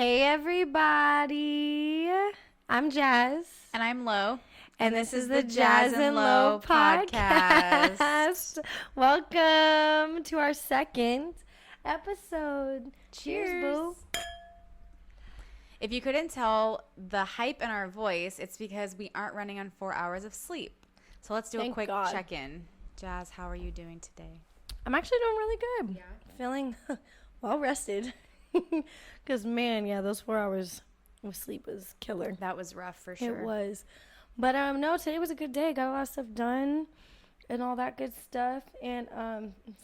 Hey everybody, I'm Jazz. And I'm Lo. And this is the Jas&Lo podcast. Welcome to our second episode. Cheers, boo. If you couldn't tell the hype in our voice, it's because we aren't running on 4 hours of sleep. So let's do a quick check-in. Jazz, how are you doing today? I'm actually doing really good. Yeah. Feeling well rested. Because, man, yeah, those 4 hours of sleep was killer. That was rough for sure. It was. But, no, today was a good day. Got a lot of stuff done and all that good stuff. And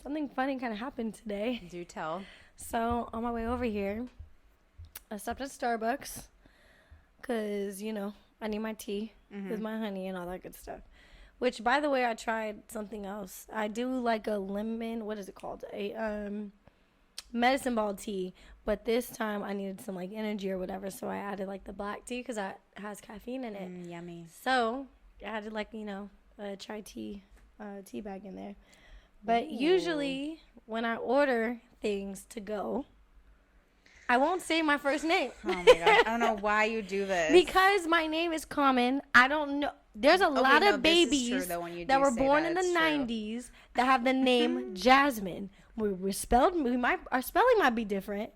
something funny kind of happened today. Do tell. So, on my way over here, I stopped at Starbucks because, you know, I need my tea with my honey and all that good stuff. Which, by the way, I tried something else. I do like a lemon, what is it called? Medicine ball tea, but this time I needed some like energy or whatever, so I added like the black tea because that has caffeine in it. Yummy. So I added like, you know, a chai tea bag in there. But usually when I order things to go, I won't say my first name. Oh my gosh, I don't know why you do this. Because my name is common. I don't know. There's a lot of babies that were born in the 90s that have the name Jasmine. Our spelling might be different,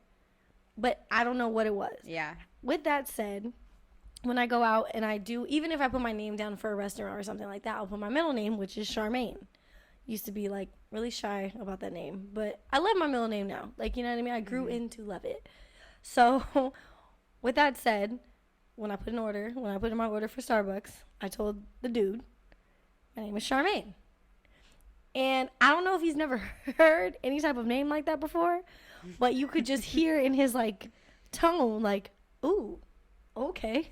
but I don't know what it was. Yeah. With that said, when I go out and I do, even if I put my name down for a restaurant or something like that, I'll put my middle name, which is Charmaine. Used to be like really shy about that name, but I love my middle name now. Like, you know what I mean? I grew into love it. So with that said, when I put in my order for Starbucks, I told the dude, my name is Charmaine. And I don't know if he's never heard any type of name like that before, but you could just hear in his like tone, like, ooh, okay.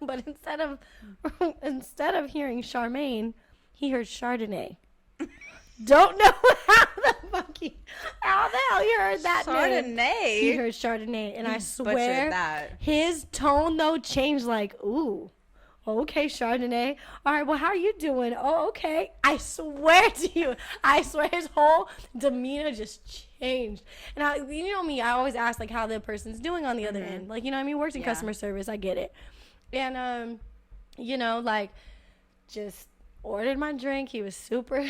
But instead of hearing Charmaine, he heard Chardonnay. Don't know how the hell he heard that Chardonnay. Name. He heard Chardonnay, and I swear his tone though changed. Like, ooh, okay, Chardonnay. All right, well, how are you doing? Oh, okay. I swear to you, his whole demeanor just changed. And you know me, I always ask like how the person's doing on the other end. Like, you know what I mean? Works in customer service. I get it. And you know, like, just ordered my drink. He was super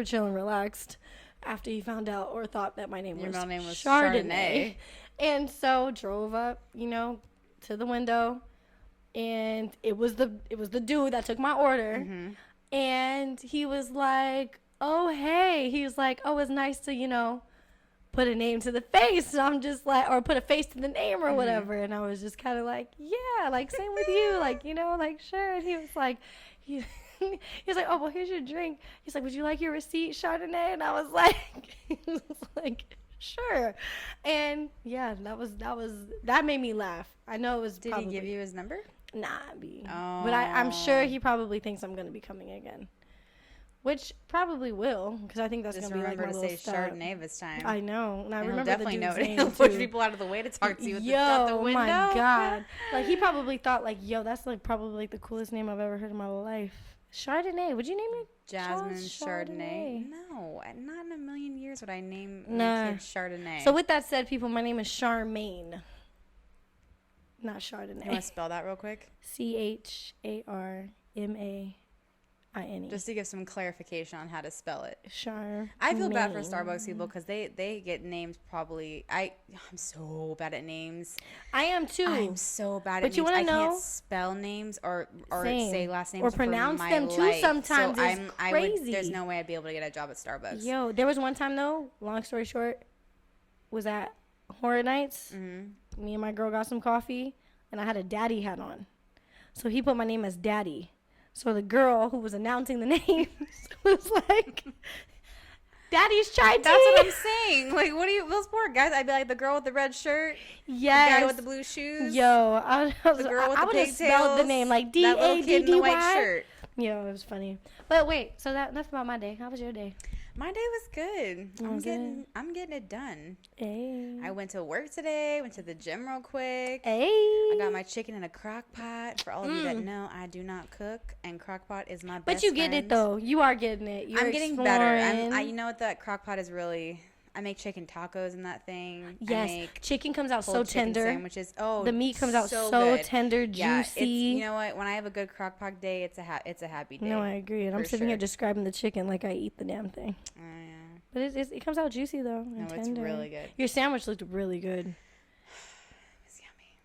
chill and relaxed after he found out or thought that my name was Chardonnay. And so drove up, you know, to the window, and it was the dude that took my order. And he was like, oh, hey. He was like, oh, it's nice to, you know, put a name to the face. So I'm just like, or put a face to the name or whatever. And I was just kind of like, yeah, like, same with you. Like, you know, like, sure. And he was like, he's like, oh, well, here's your drink. He's like, would you like your receipt, Chardonnay? And I was like, sure. And yeah, that made me laugh. I know it was. Did he give you his number? Nah, but I'm sure he probably thinks I'm going to be coming again. Which probably will, because I think that's going to be like my little Just remember to say Chardonnay this time. I know. And I remember definitely the dude's name he'll push people out of the way to talk to you out the window. Oh my God. Like, he probably thought, like, yo, that's like probably like the coolest name I've ever heard in my life. Chardonnay. Would you name it? Jasmine Chardonnay? No, not in a million years would I name my kid Chardonnay. So with that said, people, my name is Charmaine. Not Chardonnay. You want to spell that real quick? Charmaine. Just to give some clarification on how to spell it. Charmaine. I feel bad for Starbucks people because they get names probably. I'm so bad at names. I am too. I'm so bad at names. But you want to know? I can't spell names or say last names or pronounce for my them life. too. Sometimes so it's crazy. There's no way I'd be able to get a job at Starbucks. Yo, there was one time though. Long story short, was at Horror Nights. Me and my girl got some coffee, and I had a daddy hat on, so he put my name as Daddy. So the girl who was announcing the names was like, Daddy's chai tea. That's what I'm saying. Like, what are you, those poor guys? I'd be like, the girl with the red shirt. Yes. The guy with the blue shoes. Yo, the girl with the would have spelled the name like D-A-D-D-Y. That little kid in the white shirt. Yo, it was funny. But wait, so that's about my day. How was your day? My day was good. I'm getting it done. Hey. I went to work today. Went to the gym real quick. Hey. I got my chicken in a crock pot. For all of you that know, I do not cook, and crock pot is my best But you friend. get it though. You are getting it. I'm getting better. You know what? That crock pot is really. I make chicken tacos in that thing. Yes, chicken comes out so tender. Sandwiches. Oh, the meat comes out so tender, juicy. You know what? When I have a good crock pot day, it's a happy day. No, I agree. And I'm sitting here describing the chicken like I eat the damn thing. Yeah. But it comes out juicy though. No, it's really good. Your sandwich looked really good.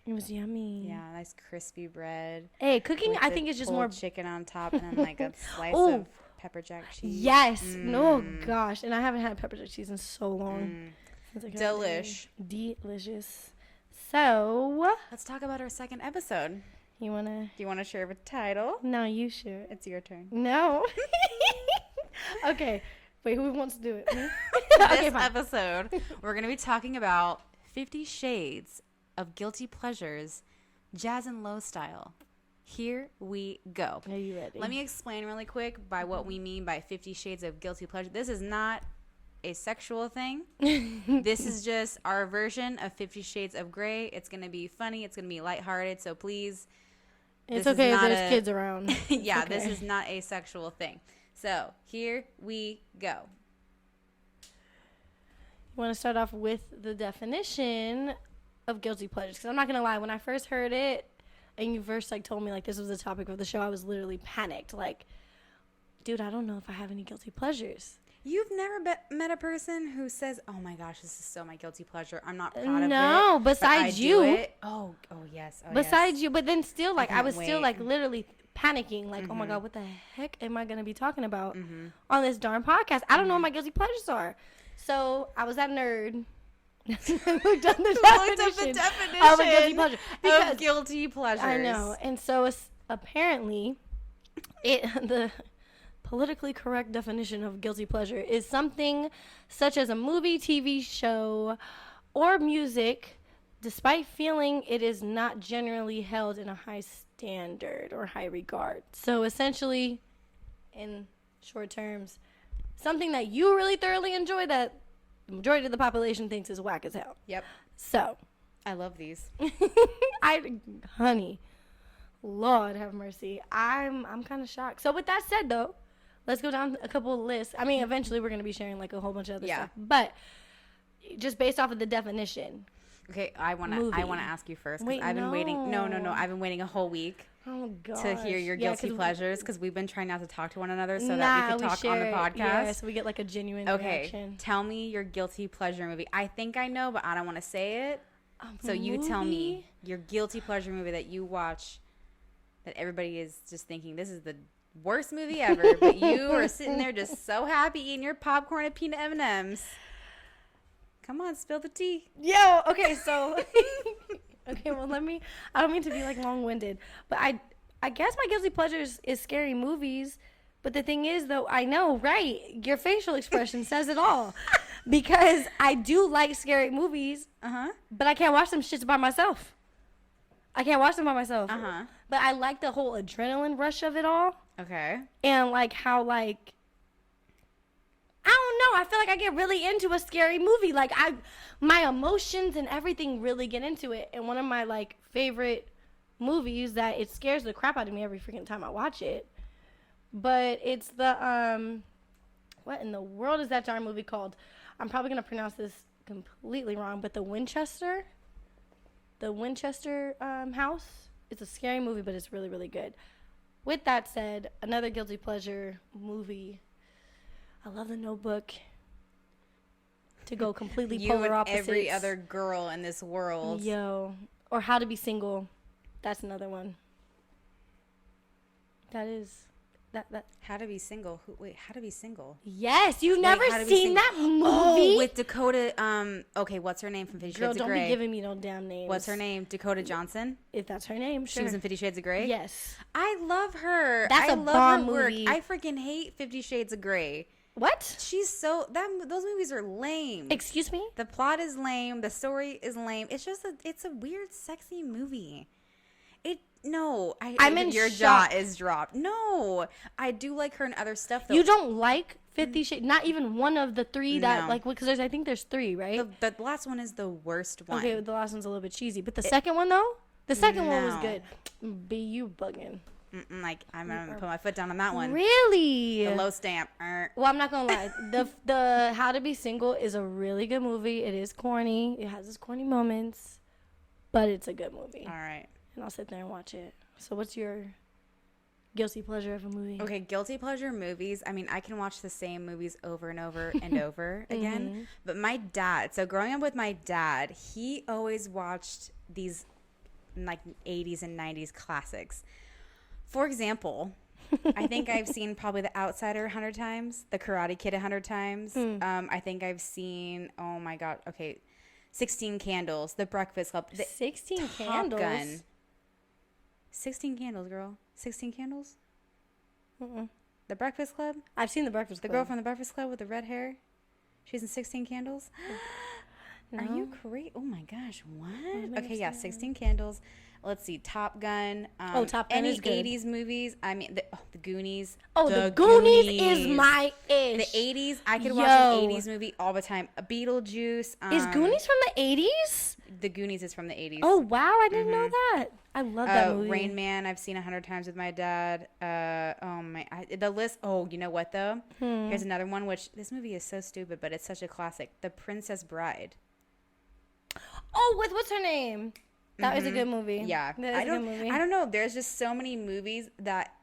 It was yummy. Yeah, nice crispy bread. Hey, cooking I think is just more chicken on top and then like a slice of pepper jack cheese. Yes. Oh gosh, and I haven't had pepper jack cheese in so long. Delicious. So let's talk about our second episode. Do you wanna share the title? No, you share. It's your turn. No. Okay. Wait, who wants to do it? Me? This episode, we're gonna be talking about 50 Shades of Guilty Pleasures, Jas&Lo style. Here we go. Are you ready? Let me explain really quick by what we mean by 50 Shades of Guilty Pleasure. This is not a sexual thing. This is just our version of 50 Shades of Grey. It's going to be funny. It's going to be lighthearted. So please. It's okay if there's kids around. Yeah, okay. This is not a sexual thing. So here we go. You want to start off with the definition of guilty pleasures, because I'm not gonna lie, when I first heard it and you first like told me like this was the topic of the show, I was literally panicked, like, dude, I don't know if I have any guilty pleasures. You've never met a person who says, oh my gosh, this is so my guilty pleasure, I'm not proud of it. No, besides you. Oh yes. Besides you, but then still like I was still like literally panicking, like, oh my god, what the heck am I gonna be talking about on this darn podcast? I don't know what my guilty pleasures are. So I was that nerd. Looked up the definition of a guilty pleasure. Of guilty pleasures. I know. And so apparently the politically correct definition of guilty pleasure is something such as a movie, TV show, or music, despite feeling it is not generally held in a high standard or high regard. So essentially, in short terms, something that you really thoroughly enjoy that the majority of the population thinks is whack as hell. Yep. So. I love these. Honey, Lord have mercy. I'm kind of shocked. So with that said, though, let's go down a couple of lists. I mean, eventually we're going to be sharing like a whole bunch of other stuff. But just based off of the definition. Okay, I want to ask you first. Wait, I've been waiting. No. I've been waiting a whole week. Oh, gosh. To hear your guilty pleasures, because we've been trying not to talk to one another so that we could talk on the podcast. Yeah, so we get like a genuine reaction. Tell me your guilty pleasure movie. I think I know, but I don't want to say it. So you tell me your guilty pleasure movie that you watch that everybody is just thinking this is the worst movie ever, but you are sitting there just so happy eating your popcorn and peanut M&Ms. Come on, spill the tea. Yo, okay, so... Okay, well, I don't mean to be like long-winded, but I guess my guilty pleasures is scary movies. But the thing is, though, I know, right? Your facial expression says it all. Because I do like scary movies, but I can't watch them shits by myself. But I like the whole adrenaline rush of it all. Okay. And like how like, I don't know, I feel like I get really into a scary movie. Like my emotions and everything really get into it. And one of my like favorite movies that it scares the crap out of me every freaking time I watch it. But it's the what in the world is that darn movie called? I'm probably gonna pronounce this completely wrong, but the Winchester House. It's a scary movie, but it's really, really good. With that said, another guilty pleasure movie. I love The Notebook. To go completely polar opposites. Every other girl in this world. Yo. Or How to Be Single. That's another one. That is... That. How to Be Single. How to Be Single? Yes, you've never seen that movie? Oh, with Dakota. Okay, what's her name from 50 Shades of Grey? Girl, don't be giving me no damn names. What's her name? Dakota Johnson? If that's her name, sure. She was in 50 Shades of Grey? Yes. I love her. That's a bomb movie. I freaking hate 50 Shades of Grey. What? She's so... Those movies are lame. Excuse me? The plot is lame. The story is lame. It's just it's a weird, sexy movie. No, your jaw is dropped. No, I do like her and other stuff. Though. You don't like 50 Shades? Not even one of the three that like because I think there's three, right? The last one is the worst one. Okay, the last one's a little bit cheesy, but the second one though, the second one was good. Be you bugging? Like, I'm going to put my foot down on that one. Really? The low stamp. Well, I'm not going to lie. The How to Be Single is a really good movie. It is corny. It has its corny moments. But it's a good movie. All right. And I'll sit there and watch it. So what's your guilty pleasure of a movie? Okay, guilty pleasure movies. I mean, I can watch the same movies over and over and over again. But my dad, so growing up with my dad, he always watched these like 80s and 90s classics. For example, I think I've seen probably The Outsider 100 times, The Karate Kid 100 times. I think I've seen, oh my God, okay, 16 Candles, The Breakfast Club. 16 Top Candles? Gun. 16 Candles, girl. 16 Candles? The Breakfast Club? I've seen The Breakfast Club. The girl from The Breakfast Club with the red hair? She's in 16 Candles? No. Are you crazy? Oh my gosh, what? Okay, yeah, 16 Candles. Let's see, Top Gun. Top Gun is good. Any 80s movies. I mean, the Goonies. Oh, the Goonies is my ish. The 80s, I could watch an 80s movie all the time. Beetlejuice. Is Goonies from the 80s? The Goonies is from the 80s. Oh, wow, I didn't know that. I love that movie. Rain Man, I've seen 100 times with my dad. The list. Oh, you know what, though? Here's another one, which this movie is so stupid, but it's such a classic. The Princess Bride. Oh, what's her name? That was a good movie. Yeah. I don't know. There's just so many movies that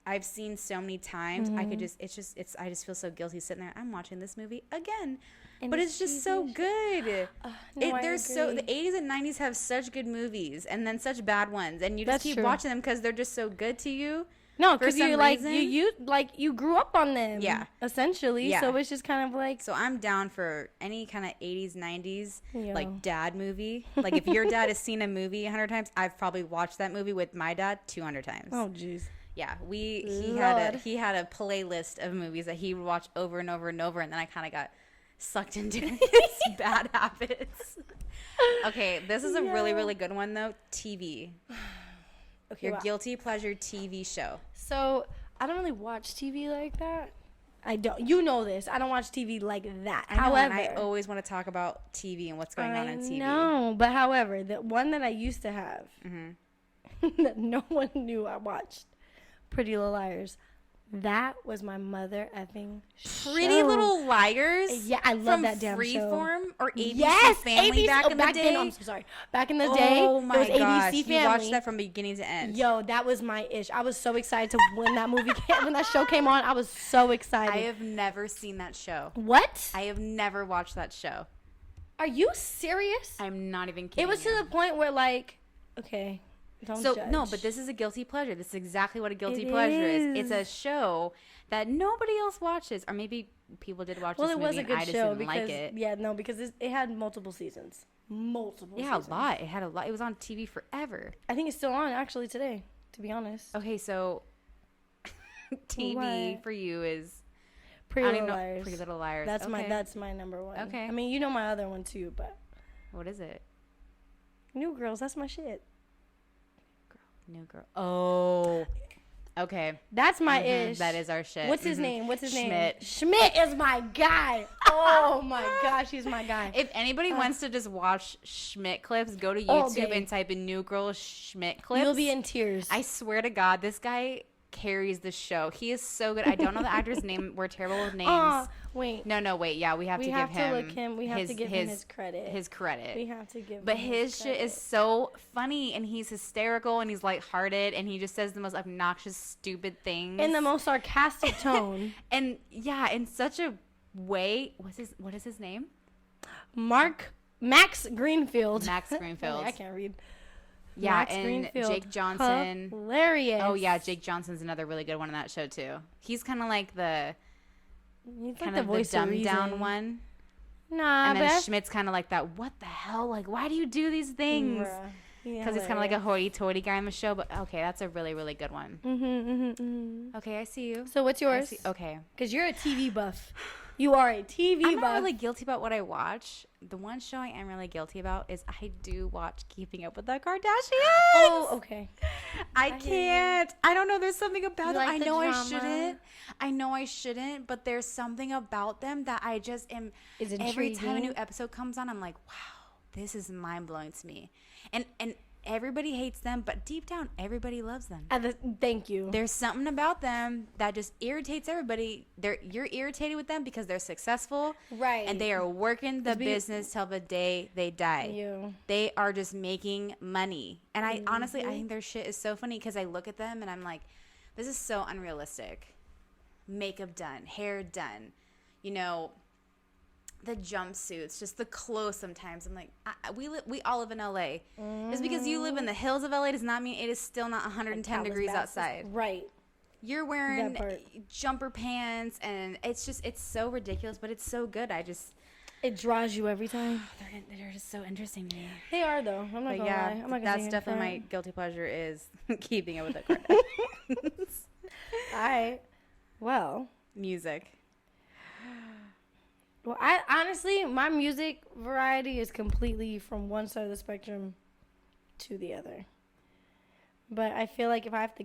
I've seen so many times. I just feel so guilty sitting there. I'm watching this movie again. But it's just so good. The 80s and 90s have such good movies and then such bad ones. And you just keep watching them because they're just so good to you. No, because you grew up on them. Yeah. Essentially. Yeah. So it's just kind of like. So I'm down for any kind of 80s, 90s, like dad movie. Like if your dad has seen a movie 100 times, I've probably watched that movie with my dad 200 times. Oh, jeez. Yeah, he had a playlist of movies that he would watch over and over and over, and then I kind of got sucked into his bad habits. Okay, this is a really, really good one though. TV. Okay, your guilty pleasure TV show. So I don't really watch TV like that. I don't. You know this. I don't watch TV like that. However, I always want to talk about TV and what's going on in TV. No, but however, the one that I used to have that no one knew I watched, Pretty Little Liars. That was my mother effing show. Pretty Little Liars? Yeah, I love that damn show. Freeform or ABC Family back in the day? I'm so sorry. Back in the day, oh my it was gosh, ABC Family. You watched that from beginning to end. Yo, that was my ish. I was so excited when that movie when that show came on. I was so excited. I have never seen that show. What? I have never watched that show. Are you serious? I'm not even kidding. It was to the point where okay. Don't judge. No, but this is a guilty pleasure. This is exactly what a guilty pleasure is. It's a show that nobody else watches, or maybe people did watch this movie. Well, it was a good show because like it. Yeah, no, because it had multiple seasons. Yeah, a lot. It had a lot. It was on TV forever. I think it's still on actually today. To be honest. Okay, so TV for you is Pretty Little Liars. Pretty Little Liars. That's my number one. Okay. I mean, you know my other one too, but what is it? New Girls. That's my shit. New Girl. Oh. Okay. That's my ish. That is our shit. What's his name? Schmidt. Schmidt is my guy. Oh my gosh, he's my guy. If anybody wants to just watch Schmidt clips, go to YouTube and type in New Girl Schmidt clips. You'll be in tears. I swear to God, this guy carries the show. He is so good. I don't know the actor's name. We're terrible with names. Wait. No, wait. Yeah, we have to give him. We have to give him his credit. His credit. We have to give. But his shit is so funny, and he's hysterical, and he's lighthearted, and he just says the most obnoxious, stupid things in the most sarcastic tone. And yeah, in such a way. What is his name? Max Greenfield. Max Greenfield. I can't read. Yeah, Max and Greenfield. Jake Johnson. Hilarious. Oh yeah, Jake Johnson's another really good one in that show too. He's kind of like the dumbed down one. Nah, and then Schmidt's kind of like that. What the hell? Like, why do you do these things? Because he's kind of like a hoity-toity guy in the show. But okay, that's a really, really good one. Okay, I see you. So what's yours? Okay, because you're a TV buff. You are a TV buff. I'm not really guilty about what I watch. The one show I am really guilty about is I do watch Keeping Up with the Kardashians. Oh, okay. I can't. I don't know. There's something about them. I know I shouldn't. I know I shouldn't, but there's something about them that I just am. Is intriguing. Every time a new episode comes on, I'm like, wow, this is mind blowing to me. And everybody hates them, but deep down, everybody loves them. Thank you. There's something about them that just irritates everybody. You're irritated with them because they're successful. Right. And they are working the business till the day they die. They are just making money. And I honestly, I think their shit is so funny because I look at them and I'm like, this is so unrealistic. Makeup done, hair done, you know, the jumpsuits, just the clothes sometimes. I'm like, we all live in LA. Just because you live in the hills of LA does not mean it is still not 110 degrees outside. Right. You're wearing jumper pants and it's so ridiculous, but it's so good. It draws you every time. They're just so interesting to me. They are though. I'm not gonna lie. I'm not gonna that's definitely my guilty pleasure is keeping up with the Kardashians. All right. Well, music. Well, I honestly, my music variety is completely from one side of the spectrum to the other. But I feel like if I have to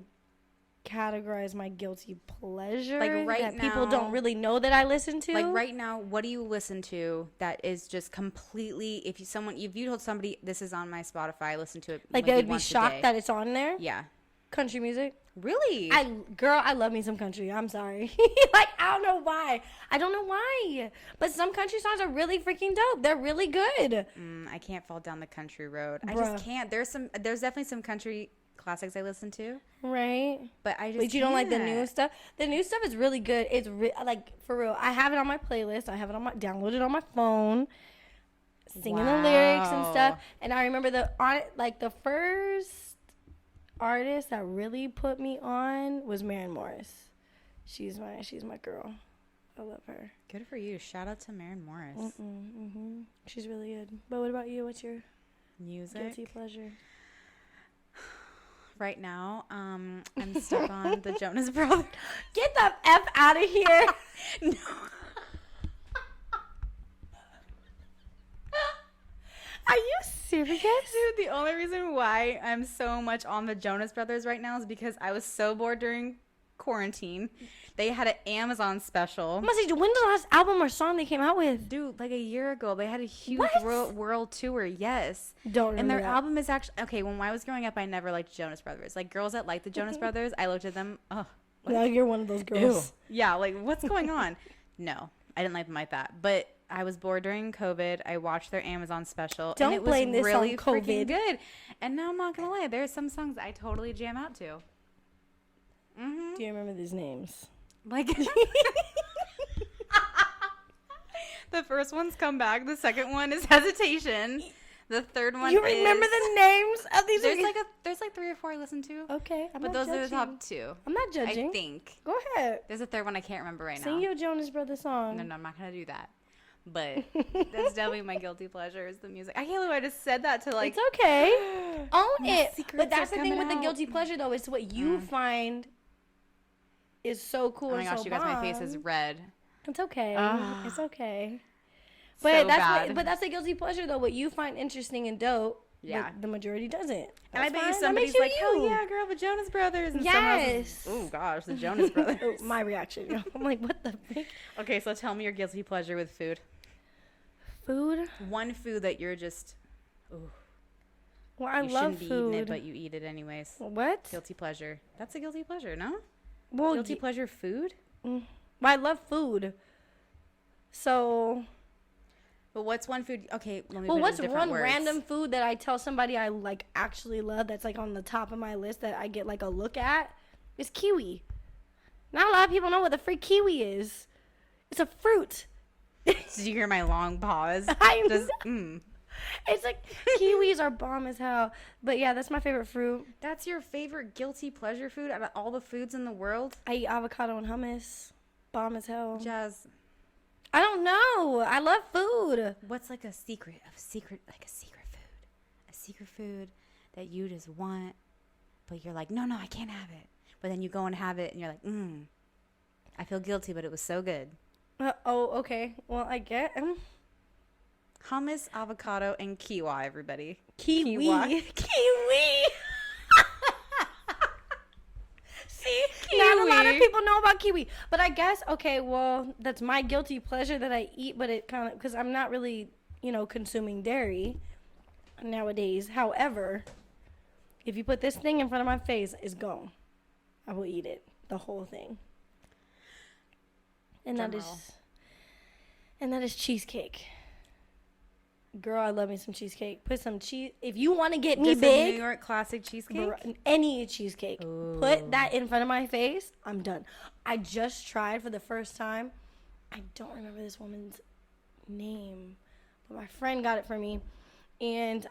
categorize my guilty pleasure, like right that now, people don't really know that I listen to. Like right now, what do you listen to that is just completely? If you told somebody this is on my Spotify, listen to it. Like they would be shocked that it's on there. Yeah. Country music. Really? I love me some country. I'm sorry. Like, I don't know why. But some country songs are really freaking dope. They're really good. I can't fall down the country road. I just can't. There's definitely some country classics I listen to. Right. But I just But you don't like the new stuff? The new stuff is really good. It's like, for real. I have it on my playlist. I have it downloaded on my phone. Singing the lyrics and stuff. And I remember the first artist that really put me on was Maren Morris. She's my girl. I love her. Good for you. Shout out to Maren Morris. She's really good. But what about you? What's your music guilty pleasure? Right now, I'm stuck on the Jonas Brothers. Get the F out of here. No. Are you serious? Dude, the only reason why I'm so much on the Jonas Brothers right now is because I was so bored during quarantine. They had an Amazon special. When's the last album or song they came out with? Dude, like a year ago. They had a huge world tour, yes. Don't remember And their that. album is actually... Okay, when I was growing up, I never liked Jonas Brothers. Like, girls that like the Jonas Brothers, I looked at them, No, you're one of those girls. Ew. Yeah, like, what's going on? No, I didn't like them like that. But I was bored during COVID. I watched their Amazon special. Don't and it was blame this really on COVID. Freaking good. And now I'm not going to lie. There's some songs I totally jam out to. Do you remember these names? Like... The first one's Come Back. The second one is Hesitation. The third one is... You remember the names of these? There's like 3 or 4 I listen to. Okay, but those are the top 2. I'm not judging. I think. Go ahead. There's a third one I can't remember right now. Sing your Jonas Brothers song. No, I'm not going to do that. But that's definitely my guilty pleasure is the music. I can't believe I just said that to like... It's okay. Own it. But that's the thing with the out. guilty pleasure, though, is what you find is so cool and so Oh my gosh, you guys, my face is red. It's okay. It's okay. But But that's the guilty pleasure, though. What you find interesting and dope, but the majority doesn't. And I bet you somebody's like, hell yeah, girl, the Jonas Brothers. And yes. Oh, gosh, the Jonas Brothers. My reaction. I'm like, what the frick? Okay, so tell me your guilty pleasure with food. Food? One food that you're just, Well, I love food. You shouldn't be eating it, but you eat it anyways. What? Guilty pleasure. That's a guilty pleasure, no? Well, guilty pleasure food? Well, I love food. So... But what's one food? Okay, let me Well, put what's it in different one words. random food that I tell somebody I like actually love that's like on the top of my list that I get like a look at? Is kiwi. Not a lot of people know what the freak kiwi is. It's a fruit. Did you hear my long pause? It's like kiwis are bomb as hell. But yeah, that's my favorite fruit. That's your favorite guilty pleasure food out of all the foods in the world? I eat avocado and hummus. Bomb as hell. Jazz. I don't know. I love food. What's like a secret food? A secret food that you just want, but you're like, no, I can't have it. But then you go and have it, and you're like, I feel guilty, but it was so good. Okay. Well, I get hummus, avocado, and kiwi, everybody. Kiwi. See, not a lot of people know about kiwi. But I guess, okay, well, that's my guilty pleasure that I eat, but it kind of, because I'm not really, consuming dairy nowadays. However, If you put this thing in front of my face, it's gone. I will eat it, the whole thing. And that is cheesecake. Girl, I love me some cheesecake. Put some cheese. If you want to get me big, New York classic cheesecake. Any cheesecake. Ooh. Put that in front of my face. I'm done. I just tried for the first time. I don't remember this woman's name, but my friend got it for me, and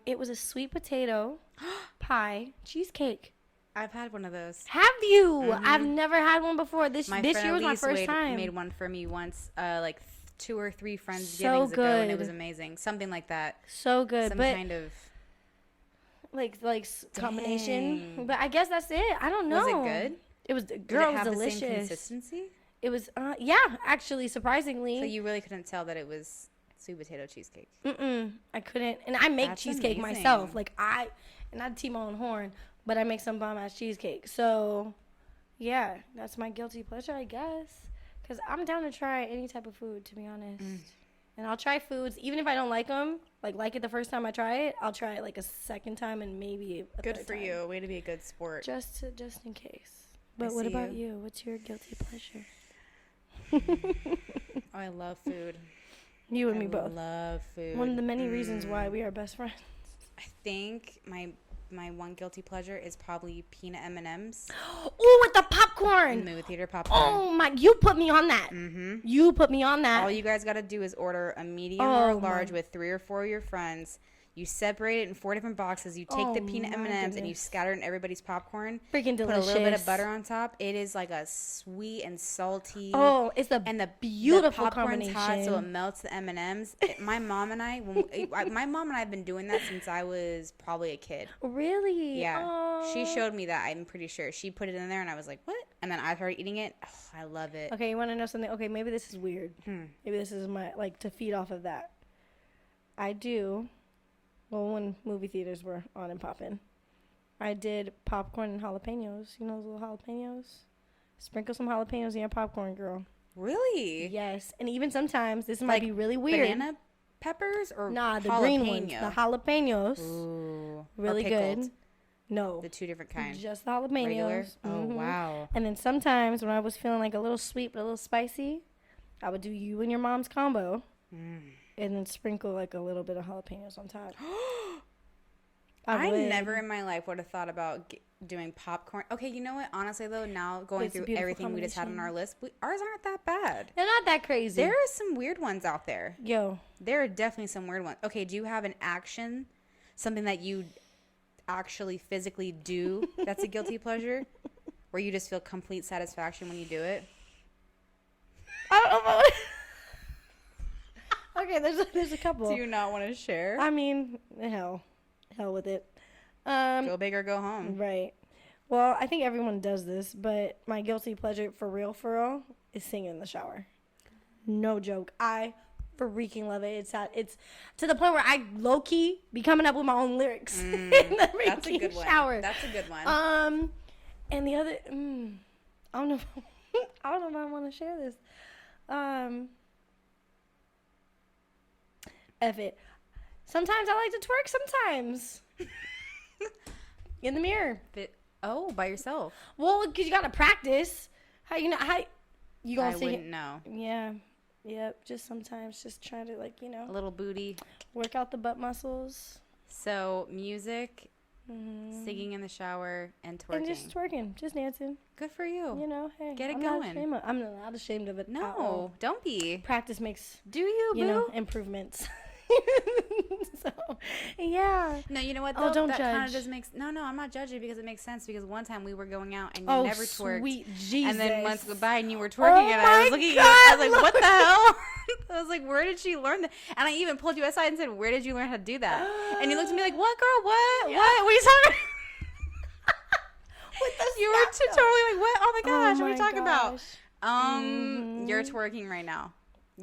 it was a sweet potato pie cheesecake. I've had one of those. Have you? Mm-hmm. I've never had one before. This year was my first time. Made one for me once, like 2 or 3 Friendsgivings ago, and it was amazing. Something like that. So good. Some but kind of like combination. But I guess that's it. I don't know. Was it good? It was. Did Girl, it have it was delicious. the same consistency? It was. Yeah, actually, surprisingly. So you really couldn't tell that it was sweet potato cheesecake. I couldn't. And I make cheesecake amazing. myself. Like and I'd team my own horn, but I make some bomb ass cheesecake. So, yeah, that's my guilty pleasure, I guess. Because I'm down to try any type of food, to be honest. And I'll try foods, even if I don't like them, like it the first time I try it, I'll try it like a second time and maybe a Good third for time. you. Way to be a good sport. Just in case. But what about you? What's your guilty pleasure? Oh, I love food. You and me both. I love food. One of the many reasons why we are best friends. I think my one guilty pleasure is probably peanut M&Ms. Oh, with the popcorn. Movie theater popcorn. Oh my! You put me on that. Mm-hmm. You put me on that. All you guys got to do is order a medium or a large with 3 or 4 of your friends. You separate it in 4 different boxes. You take the peanut M&Ms and you scatter it in everybody's popcorn. Freaking delicious. Put a little bit of butter on top. It is like a sweet and salty. Oh, it's a beautiful the popcorn's combination. Hot, so it melts the M&Ms. My mom and I have been doing that since I was probably a kid. Really? Yeah. Oh. She showed me that. I'm pretty sure she put it in there, and I was like, "What?" And then I started eating it. Oh, I love it. Okay, you want to know something? Okay, maybe this is weird. Maybe this is my to feed off of that. I do. Well, when movie theaters were on and popping, I did popcorn and jalapenos. You know those little jalapenos? Sprinkle some jalapenos in your popcorn, girl. Really? Yes. And even sometimes, this might be really weird. Banana peppers or the green ones. The jalapenos. Ooh. Really good. No. The 2 different kinds. Just the jalapenos. Regular? Mm-hmm. Oh, wow. And then sometimes when I was feeling like a little sweet but a little spicy, I would do you and your mom's combo. And then sprinkle like a little bit of jalapenos on top. I never in my life would have thought about doing popcorn. Okay, you know what? Honestly, though, now going through everything we just had on our list, ours aren't that bad. They're not that crazy. There are some weird ones out there. Yo. There are definitely some weird ones. Okay, do you have an action, something that you actually physically do that's a guilty pleasure? Where you just feel complete satisfaction when you do it? I don't know about Okay, there's a couple. Do you not want to share? I mean, hell with it. Go big or go home. Right. Well, I think everyone does this, but my guilty pleasure for real is singing in the shower. No joke. I freaking love it. It's to the point where I low key be coming up with my own lyrics in the That's a good shower. One. That's a good one. And the other, I don't know. I don't know if I want to share this. F it. Sometimes I like to twerk. Sometimes in the mirror. By yourself. Well, because you gotta practice. How you gonna I wouldn't know. Yeah. Yep. Just sometimes, just trying to a little booty. Work out the butt muscles. So music, singing in the shower, and twerking. And just twerking, just dancing. Good for you. Hey, get it I'm going. I'm not ashamed of it. No, don't be. Practice makes improvements. So, yeah. No, you know what? Though? Oh, don't that judge. Kind of just makes no. I'm not judging because it makes sense. Because one time we were going out and you never twerked. Sweet Jesus. And then months go by and you were twerking and I was looking at you. I was like, what the hell? I was like, where did she learn that? And I even pulled you aside and said, where did you learn how to do that? And you looked at me like, what, girl? What? Yeah. What are you talking about? You were totally like, what? Oh my gosh, what are you talking gosh. about? You're twerking right now.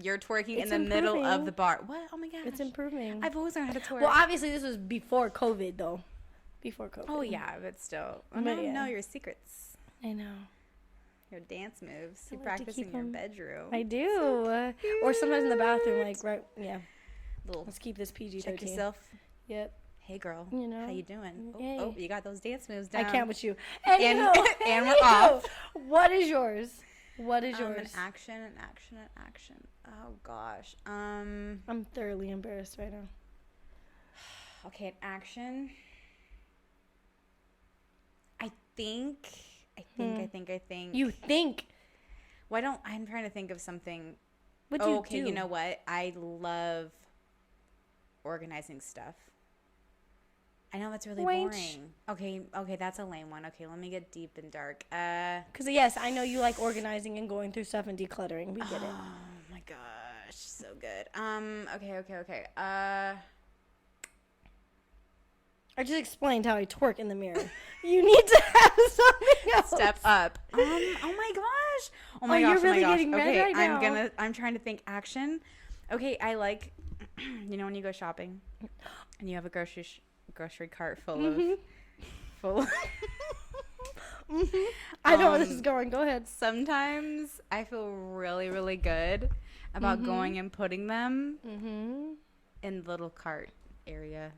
You're twerking in the middle of the bar. What? Oh my gosh. It's improving. I've always learned how to twerk. Well, obviously this was before COVID though. Before COVID. Oh yeah, but still. I don't know your secrets. I know. Your dance moves. You practice in your bedroom. I do. So or sometimes in the bathroom, Let's keep this PG-13. Check yourself. Yep. hey girl, you know, how you doing? Hey. Oh, you got those dance moves down. I can't with you. And we're off. What is yours? What is yours? An action. Oh gosh. I'm thoroughly embarrassed right now. Okay, an action. I think. You think? Why don't I'm trying to think of something. What do you do? You know what? I love organizing stuff. I know that's really boring. Okay, that's a lame one. Okay, let me get deep and dark. Because yes, I know you like organizing and going through stuff and decluttering. We get it. Oh my gosh, so good. Okay. I just explained how I twerk in the mirror. You need to have something else. Step up. Oh my gosh. Oh my gosh. You're really oh my gosh. getting red right now. I'm trying to think action. Okay, I like, you know when you go shopping and you have a grocery cart full of I know where this is going. Go ahead. Sometimes I feel really, really good about going and putting them in the little cart area.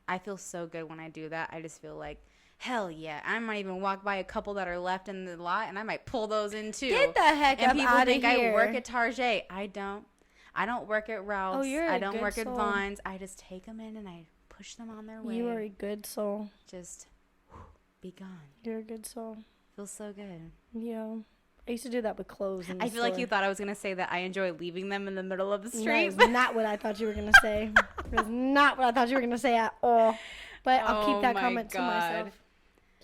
I feel so good when I do that. I just feel like, hell yeah. I might even walk by a couple that are left in the lot, and I might pull those in too. Get the heck up out of here. And people think I work at Target. I don't. I don't work at Ralph's. I don't work at Vons. I just take them in and I push them on their way. You are a good soul. Just be gone. You're a good soul. Feels so good. Yeah. I used to do that with clothes in the I feel like you thought I was going to say that I enjoy leaving them in the middle of the street. That is not what I thought you were going to say. It was not what I thought you were going to say at all. But I'll keep that comment to myself.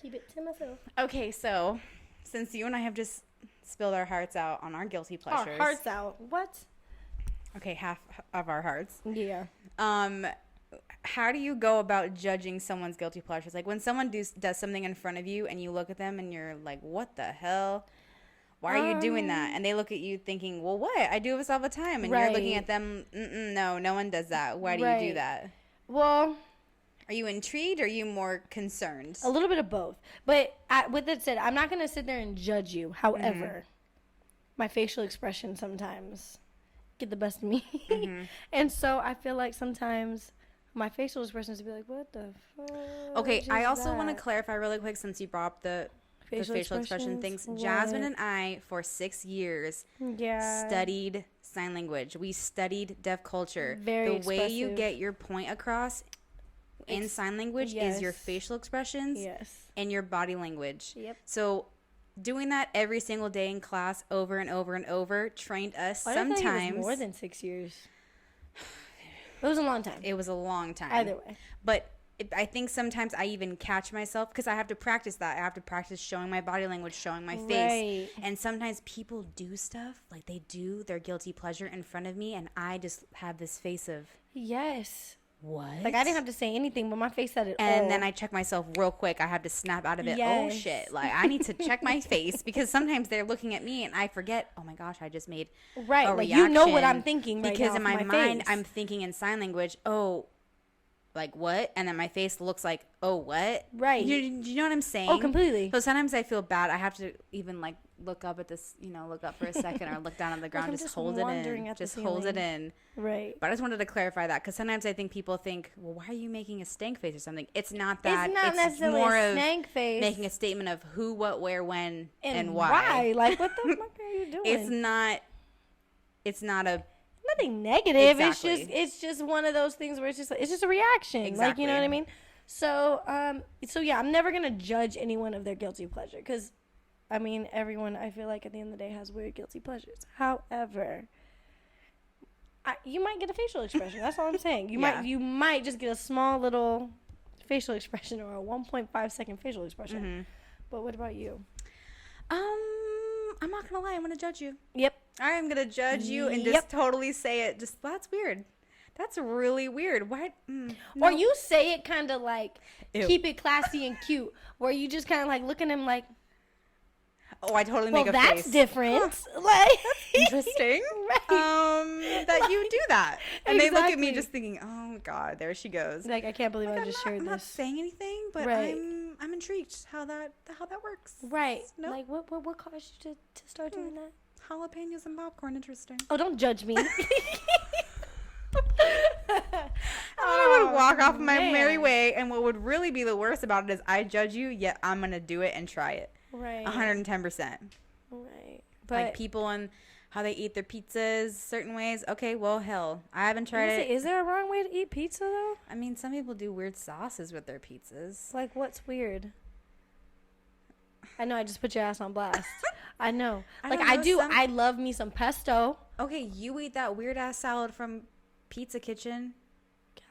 Keep it to myself. Okay, so since you and I have just spilled our hearts out on our guilty pleasures. Our hearts out? What? Okay, half of our hearts. Yeah. How do you go about judging someone's guilty pleasures? Like when someone does something in front of you and you look at them and you're like, what the hell? Why are you doing that? And they look at you thinking, well, what? I do this all the time. And you're looking at them, no one does that. Why do you do that? Well, are you intrigued or are you more concerned? A little bit of both. But with that said, I'm not going to sit there and judge you. However, my facial expression sometimes get the best of me. And so I feel like sometimes my facial expressions would be like, what the fuck? Okay, I also want to clarify really quick since you brought up the facial expression things. What? Jasmine and I, for 6 years, studied sign language. We studied deaf culture. Very the way you get your point across in sign language is your facial expressions and your body language. Yep. So doing that every single day in class over and over and over trained us sometimes. I think it was more than 6 years. It was a long time. It was a long time. Either way. But I think sometimes I even catch myself because I have to practice that. I have to practice showing my body language, showing my face. And sometimes people do stuff, like they do their guilty pleasure in front of me, and I just have this face of, yes. What? Like I didn't have to say anything, but my face said it all. And then I check myself real quick. I have to snap out of it. Yes. Oh, shit. Like I need to check my face because sometimes they're looking at me and I forget, oh, my gosh, I just made a reaction. You know what I'm thinking right now. Because in my mind, I'm thinking in sign language, oh, like what? And then my face looks like, oh, what? Right. Do you know what I'm saying? Oh, completely. So sometimes I feel bad. I have to even like look up at this, look up for a second or look down on the ground. Just hold it in. Just hold it in. Right. But I just wanted to clarify that because sometimes I think people think, well, why are you making a stank face or something? It's not that. It's not necessarily more a stank face. Making a statement of who, what, where, when, and why. Like, what the fuck are you doing? It's not a. Nothing negative. Exactly. It's just one of those things where it's just a reaction. Exactly. Like, you know what I mean? So yeah, I'm never gonna judge anyone of their guilty pleasure because, I mean, everyone I feel like at the end of the day has weird guilty pleasures. However, you might get a facial expression. That's all I'm saying. You might just get a small little facial expression or a 1.5 second facial expression. Mm-hmm. But what about you? I'm not gonna lie. I'm gonna judge you. Yep. I'm gonna judge you and just totally say it. Just that's weird. That's really weird. Why? No. Or you say it kind of like keep it classy and cute, where you just kind of like look at him like. Oh, I totally make a face. Well, that's different. Like that's interesting. Right. That you do that, and they look at me just thinking, "Oh God, there she goes." Like I can't believe I just shared this. I'm not saying anything, but I'm intrigued how that works. Right. No? Like what caused you to start doing that? Jalapenos and popcorn. Interesting. Oh, don't judge me. I thought I would walk off my merry way. And what would really be the worst about it is I judge you, yet I'm going to do it and try it. Right. 110%. Right. But like people and how they eat their pizzas certain ways. Okay, well, hell, I haven't tried it. Is there a wrong way to eat pizza, though? I mean, some people do weird sauces with their pizzas. Like, what's weird? I know I just put your ass on blast. I know. I love me some pesto. Okay, you eat that weird ass salad from Pizza Kitchen.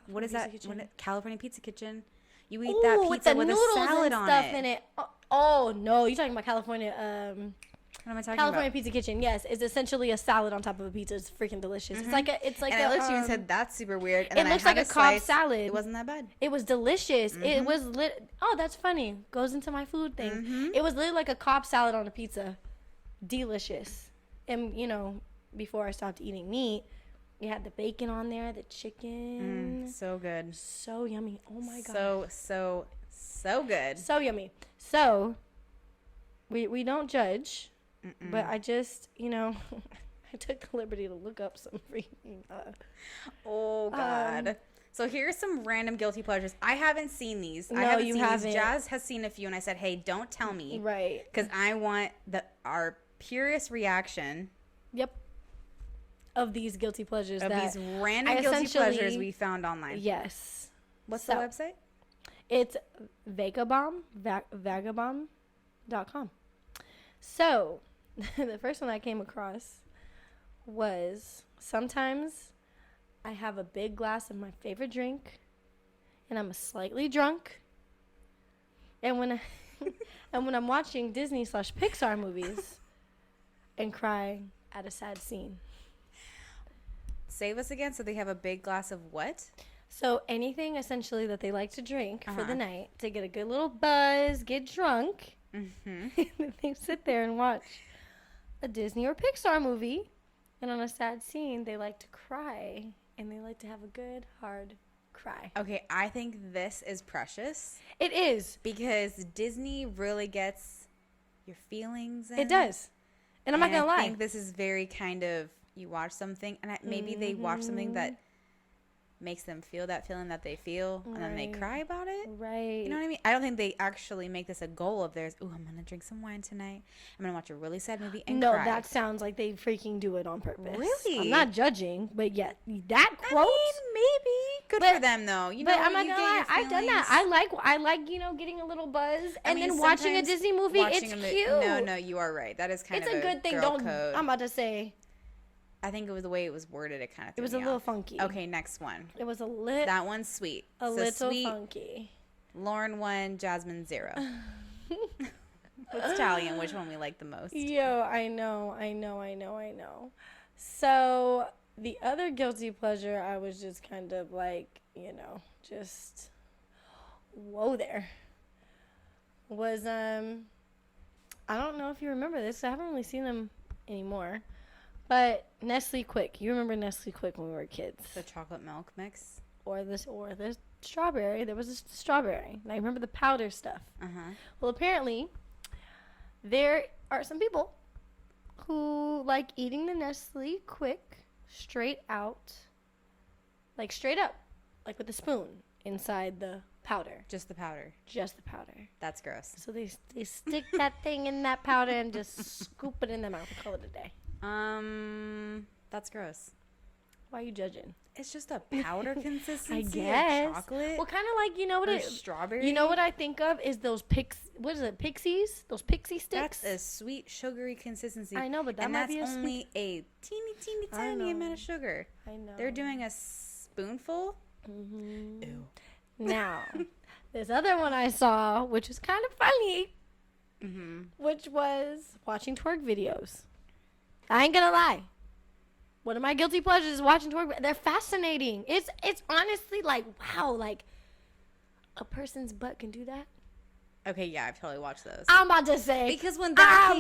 What is that? California Pizza Kitchen. You eat that pizza with a salad on it. In it. Oh no, you're talking about California. What am I talking California about? Pizza Kitchen. Yes, it's essentially a salad on top of a pizza. It's freaking delicious. Mm-hmm. It's like. And I looked at you and said that's super weird. And it looks like a Cobb salad. It wasn't that bad. It was delicious. Mm-hmm. It was lit. Oh, that's funny. Goes into my food thing. Mm-hmm. It was literally like a Cobb salad on a pizza. Delicious. And before I stopped eating meat, you had the bacon on there, the chicken. So good. So yummy. Oh my god. So good. So yummy. So we don't judge. Mm-mm. But I just, I took the liberty to look up some freaking. Oh God! So here's some random guilty pleasures. I haven't seen these. No, I haven't you seen haven't. These. Jazz has seen a few, and I said, "Hey, don't tell me." Right. Because I want our purest reaction. Yep. Of these guilty pleasures. Of these random guilty pleasures we found online. Yes. What's the website? It's vagabomb.com. So, the first one I came across was sometimes I have a big glass of my favorite drink and I'm slightly drunk. And when I'm watching Disney/Pixar movies and crying at a sad scene. Save us again. So they have a big glass of what? So anything essentially that they like to drink for the night to get a good little buzz, get drunk. Mm-hmm. They sit there and watch a Disney or Pixar movie, and on a sad scene, they like to cry, and they like to have a good, hard cry. Okay, I think this is precious. It is. Because Disney really gets your feelings in. It does. And I'm not going to lie. I think this is very kind of, you watch something, and maybe they watch something that makes them feel that feeling that they feel, and then they cry about it. Right. You know what I mean? I don't think they actually make this a goal of theirs. Ooh, I'm going to drink some wine tonight. I'm going to watch a really sad movie and cry. No, that sounds like they freaking do it on purpose. Really? I'm not judging, but yeah, that quote. I mean, maybe. Good for them, though. But I'm not going to lie. I've done that. I like, getting a little buzz, and then watching a Disney movie, it's cute. No, you are right. That is kind of a good thing. Code. I'm about to say. I think it was the way it was worded. It kind of. It was a little funky. Okay, next one. It was that one's sweet. A little funky. Lauren 1, Jasmine 0. Let's tally in which one we like the most. Yo, I know. So the other guilty pleasure, I was just kind of like, just whoa there. Was I don't know if you remember this. I haven't really seen them anymore. But Nestle Quick. You remember Nestle Quick when we were kids? The chocolate milk mix? Or the strawberry. There was a strawberry. And I remember the powder stuff. Uh-huh. Well, apparently, there are some people who like eating the Nestle Quick straight out. Like straight up. Like with a spoon inside the powder. Just the powder. That's gross. So they stick that thing in that powder and just scoop it in their mouth and call it a day. That's gross. Why are you judging? It's just a powder consistency. I guess. Of chocolate. Well, kind of like strawberry. You know what I think of is those pixies? Those pixie sticks. That's a sweet sugary consistency. I know, but that's only a teeny tiny amount of sugar. I know. They're doing a spoonful. Mm-hmm. Ew. Now, this other one I saw, which is kind of funny, which was watching twerk videos. I ain't gonna lie. One of my guilty pleasures is watching twerk. They're fascinating. It's honestly like, wow, like a person's butt can do that. Okay, yeah, I've totally watched those. I'm about to say. Because when that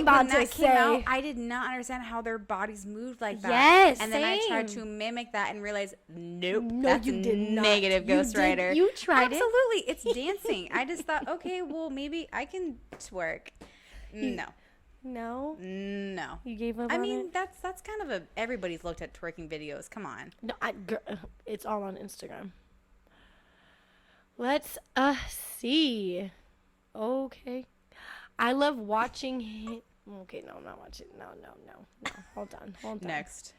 came out, I did not understand how their bodies moved like that. Yes, and then I tried to mimic that and realized, nope, no, that's you did not. Negative ghostwriter. You tried it? Absolutely. It's dancing. I just thought, okay, well, maybe I can twerk. No. You gave up. I mean, that's kind of everybody's looked at twerking videos. Come on. No, it's all on Instagram. Let's see. Okay. I love watching him. Okay, no, I'm not watching. No. Hold on. Next.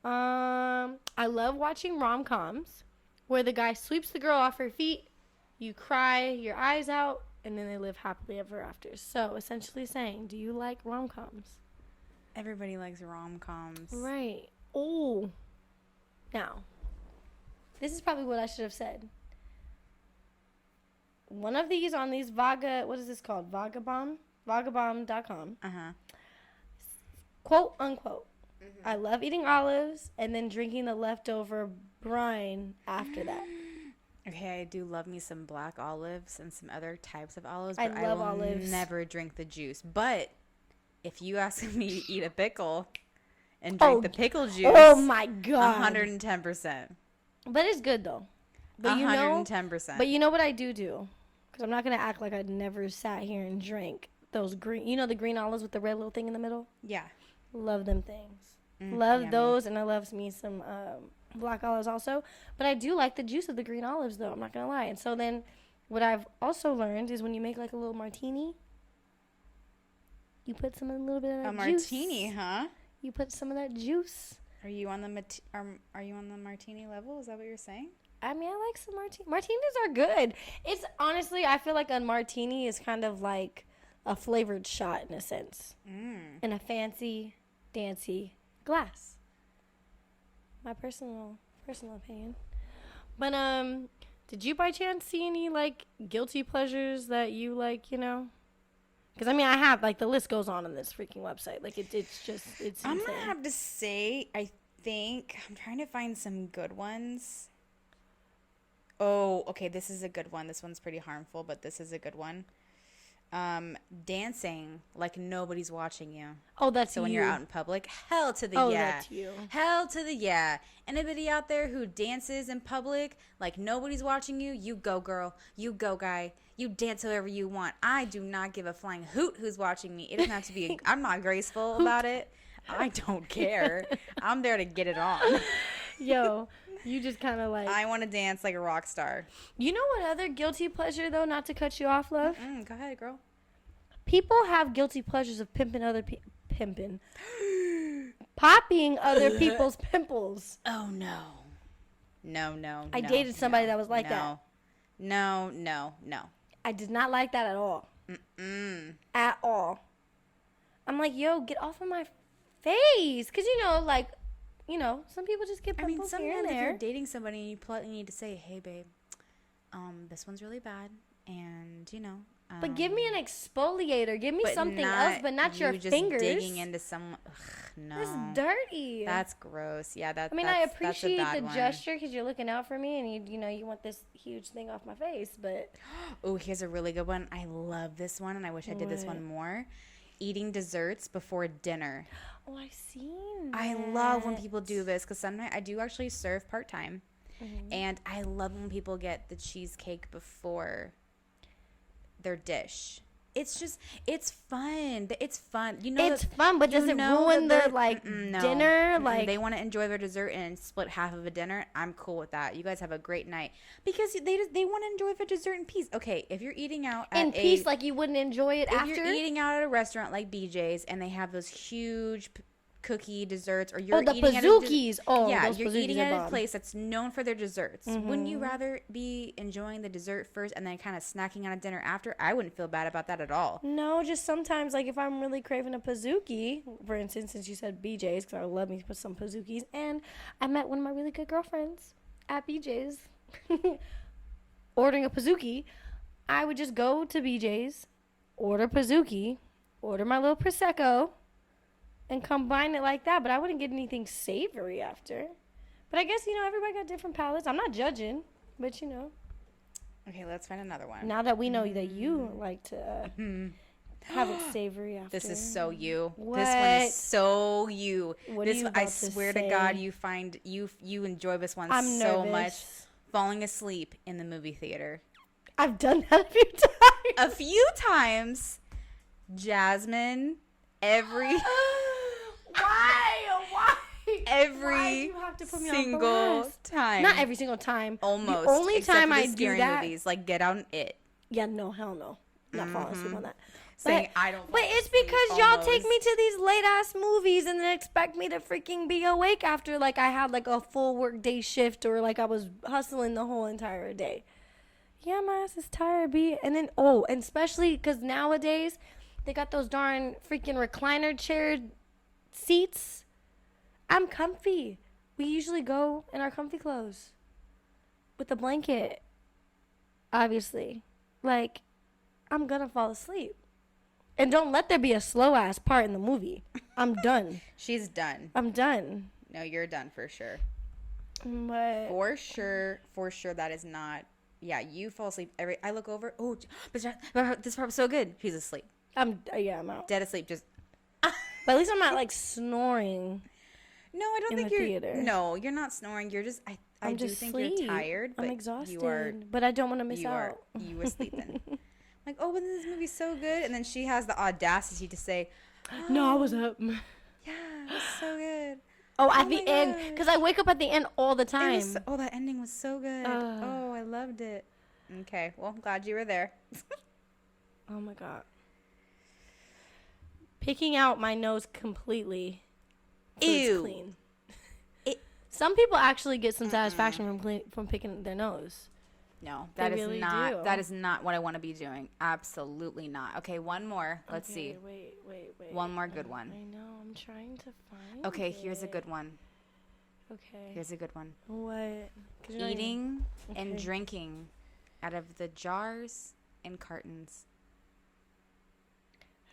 I love watching rom-coms where the guy sweeps the girl off her feet, you cry your eyes out, and then they live happily ever after. So, essentially saying, do you like rom-coms? Everybody likes rom-coms. Right. Oh. Now, this is probably what I should have said. One of these on these what is this called? Vagabomb.com. Uh-huh. Quote, unquote. I love eating olives and then drinking the leftover brine after that. Okay, I do love me some black olives and some other types of olives, I but love I will olives. never drink the juice. But if you ask me to eat a pickle and drink the pickle juice, oh my God, 110%. But it's good though. But 110%. But you know what I do? Because I'm not gonna act like I never sat here and drank those green. You know the green olives with the red little thing in the middle. Yeah. Love them things. Love yummy. those, and I love me some black olives also. But I do like the juice of the green olives, though. I'm not gonna lie. And so then, what I've also learned is when you make like a little martini, you put a little bit of that juice. A martini, huh? You put some of that juice. Are you on the are you on the martini level? Is that what you're saying? I mean, I like some martinis are good. It's honestly, I feel like a martini is kind of like a flavored shot in a sense, in a fancy, dancy glass. My personal opinion. But did you by chance see any like guilty pleasures that you like? You know, because I mean, I have like the list goes on this freaking website. Like it's I'm insane. gonna have to say, I think I'm trying to find some good ones. Oh, okay, this is a good one. This one's pretty harmful, but this is a good one. Dancing like nobody's watching you. Oh, that's so you. When you're out in public, hell to the yeah. That's you. Hell to the yeah. Anybody out there who dances in public like nobody's watching you, you go, girl. You go, guy. You dance however you want. I do not give a flying hoot who's watching me. It doesn't have to be. I'm not graceful about it. I don't care. I'm there to get it on. Yo, you just kind of like. I want to dance like a rock star. You know what other guilty pleasure though? Not to cut you off, love. Go ahead, girl. People have guilty pleasures of pimping popping other people's pimples. Oh no. No. I dated somebody that was like that. No. I did not like that at all. At all. I'm like, yo, get off of my face, because some people just get pimples here and there. If you're dating somebody and you politely need to say, hey babe, this one's really bad, and but give me an exfoliator, give me something else, but not your just fingers digging into some. No, that's dirty. That's gross. Yeah, that's. I mean, I appreciate the gesture because you're looking out for me, and you want this huge thing off my face, but oh, here's a really good one. I love this one, and I wish I did this one more. Eating desserts before dinner. Oh, I've seen that. I love when people do this because sometimes I do actually serve part-time. And I love when people get the cheesecake before their dish. It's fun. It's fun. It's fun, but does it ruin the dinner? Like they want to enjoy their dessert and split half of a dinner. I'm cool with that. You guys have a great night because they want to enjoy their dessert in peace. Okay, if you're eating out in peace, like you wouldn't enjoy it after. If you're eating out at a restaurant like BJ's and they have those huge cookie desserts, or you're the eating Pazookies. You're eating at a place that's known for their desserts. Wouldn't you rather be enjoying the dessert first and then kind of snacking on a dinner after? I wouldn't feel bad about that at all. No, just sometimes, like if I'm really craving a Pazookie, for instance, since you said BJ's, because I would love me to put some Pazookies, and I met one of my really good girlfriends at BJ's ordering a Pazookie, I would just go to BJ's, order Pazookie, order my little Prosecco, and combine it like that, but I wouldn't get anything savory after. But I guess, everybody got different palates. I'm not judging, but Okay, let's find another one. Now that we know that you like to have it savory after. This is so you. What? This one is so you. What are you about I swear to God, you enjoy this one I'm so nervous. much. Falling asleep in the movie theater. I've done that a few times. A few times. Jasmine, Why? Why do you have to put me single on blast? time. Not every single time. Almost. The only except time for the I do that. Movies, like Get Out and It. Yeah, no, hell no. Not falling asleep on that. Saying I don't. But it's because y'all take me to these late ass movies and then expect me to freaking be awake after like I had like a full work day shift or like I was hustling the whole entire day. Yeah, my ass is tired, B. And then and especially because nowadays they got those darn freaking recliner chair seats. I'm comfy. We usually go in our comfy clothes with a blanket. Obviously, like I'm gonna fall asleep. And don't let there be a slow ass part in the movie. I'm done. She's done. I'm done. No, you're done for sure. But for sure, that is not. Yeah, you fall asleep. I look over. Oh, but this part was so good. She's asleep. I'm out. Dead asleep. Just. But at least I'm not like snoring. No, I don't think the you're. Theater. No, you're not snoring. You're just. I do think you're tired. I'm exhausted. But I don't want to miss out. You were sleeping. Like, oh, but this movie's so good. And then she has the audacity to say, no, I was up. Yeah, it was so good. At the end. Because I wake up at the end all the time. That ending was so good. I loved it. Okay, well, I'm glad you were there. Oh, my God. Picking out my nose completely. Ew. Clean. Some people actually get some satisfaction from picking their nose. No, that is not what I want to be doing. Absolutely not. Okay, one more. Let's see. Wait. One more good one. I know. I'm trying to find Okay, it. here's a good one. Okay. Here's a good one. What? Eating and drinking out of the jars and cartons.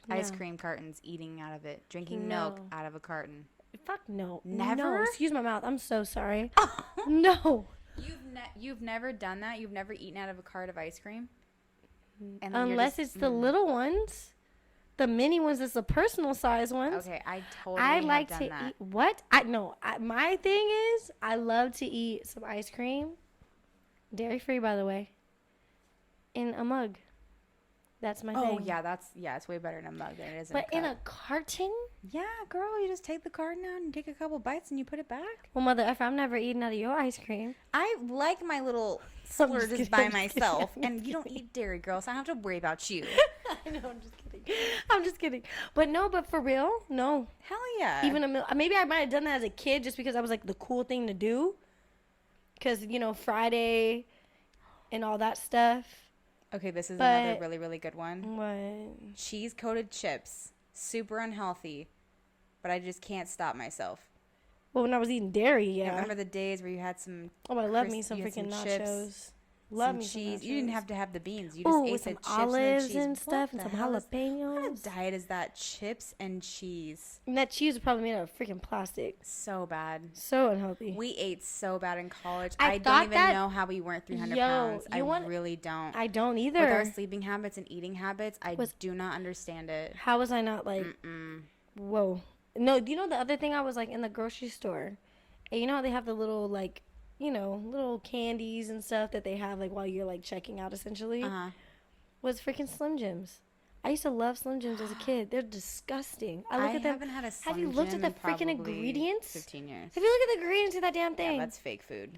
No. Ice cream cartons, eating out of it. Drinking milk out of a carton. Fuck no. Never? No. Excuse my mouth. I'm so sorry. No. You've never done that? You've never eaten out of a cart of ice cream? Unless it's the little ones. The mini ones is the personal size ones. Okay, I like to that. Eat what? My thing is I love to eat some ice cream. Dairy free, by the way. In a mug. That's my thing. Oh, yeah, it's way better in a mug than it is in a cup. But in a carton? Yeah, girl, you just take the carton out and take a couple bites and you put it back. Well, mother effer, I'm never eating out of your ice cream. I like my little splurges by myself, and you don't eat dairy, girl, so I don't have to worry about you. I know, I'm just kidding. But no, but for real, no. Hell yeah. Even maybe I might have done that as a kid just because I was like the cool thing to do. Because, Friday and all that stuff. Okay, this is another really, really good one. What? Cheese-coated chips. Super unhealthy. But I just can't stop myself. Well, when I was eating dairy, yeah. I remember the days where you had some... Oh, I love me some freaking nachos. Chips, love me cheese. Some you didn't have to have the beans. You just ate some the chips olives and, and stuff and some jalapenos. What kind of diet is that? Chips and cheese. And that cheese is probably made out of freaking plastic. So bad. So unhealthy. We ate so bad in college. I don't even know how we weren't 300 pounds. I really don't. I don't either. With our sleeping habits and eating habits, I do not understand it. How was I not like, whoa. No, do you know the other thing? I was like in the grocery store. And you know how they have the little like, little candies and stuff that they have like while you're like checking out essentially? Was freaking Slim Jims. I used to love Slim Jims as a kid. They're disgusting. I look at them. Haven't had a Slim have you looked at the freaking ingredients? 15 years. Have you looked at the ingredients of that damn thing? Yeah, that's fake food.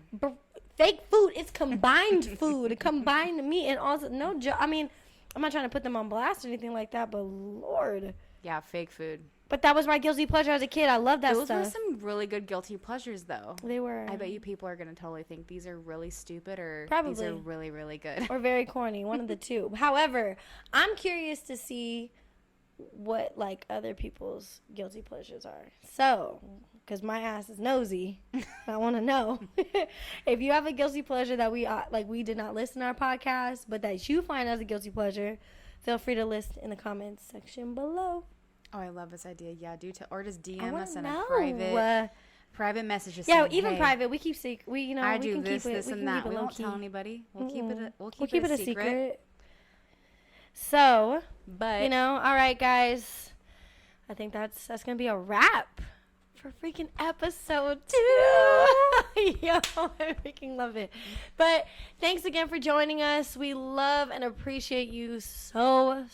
Fake food. It's combined food. Combined meat and also I mean, I'm not trying to put them on blast or anything like that, but Lord. Yeah, fake food. But that was my guilty pleasure as a kid. I love that stuff. Those were some really good guilty pleasures, though. They were. I bet you people are going to totally think these are really stupid or probably. These are really, really good. Or very corny. One of the two. However, I'm curious to see what, like, other people's guilty pleasures are. So, because my ass is nosy, I want to know. If you have a guilty pleasure that we did not list in our podcast, but that you find as a guilty pleasure, feel free to list in the comments section below. Oh, I love this idea. Yeah, or just DM us in a private message. Just yeah, saying, even private. We keep secret. I do this, and that. We won't tell anybody. We'll keep it a secret. So, but all right, guys. I think that's gonna be a wrap for freaking episode 2. Yo, I freaking love it. But thanks again for joining us. We love and appreciate you so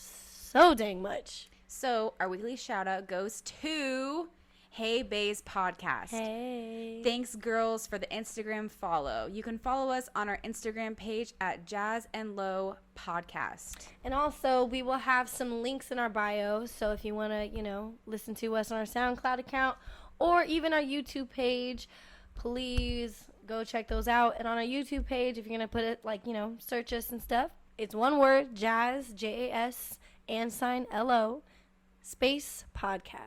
dang much. So our weekly shout out goes to Hey Bays Podcast. Hey. Thanks, girls, for the Instagram follow. You can follow us on our Instagram page at Jas&Lo Podcast. And also, we will have some links in our bio. So if you want to, listen to us on our SoundCloud account or even our YouTube page, please go check those out. And on our YouTube page, if you're going to put it search us and stuff, it's one word, Jas, Jas, &Lo, space podcast.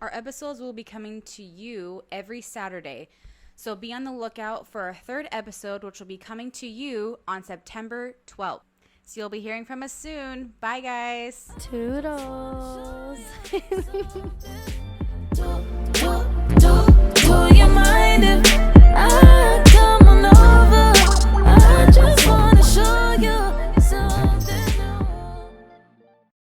Our episodes will be coming to you every Saturday, so be on the lookout for our third episode, which will be coming to you on September 12th. So you'll be hearing from us soon. Bye, guys. Toodles.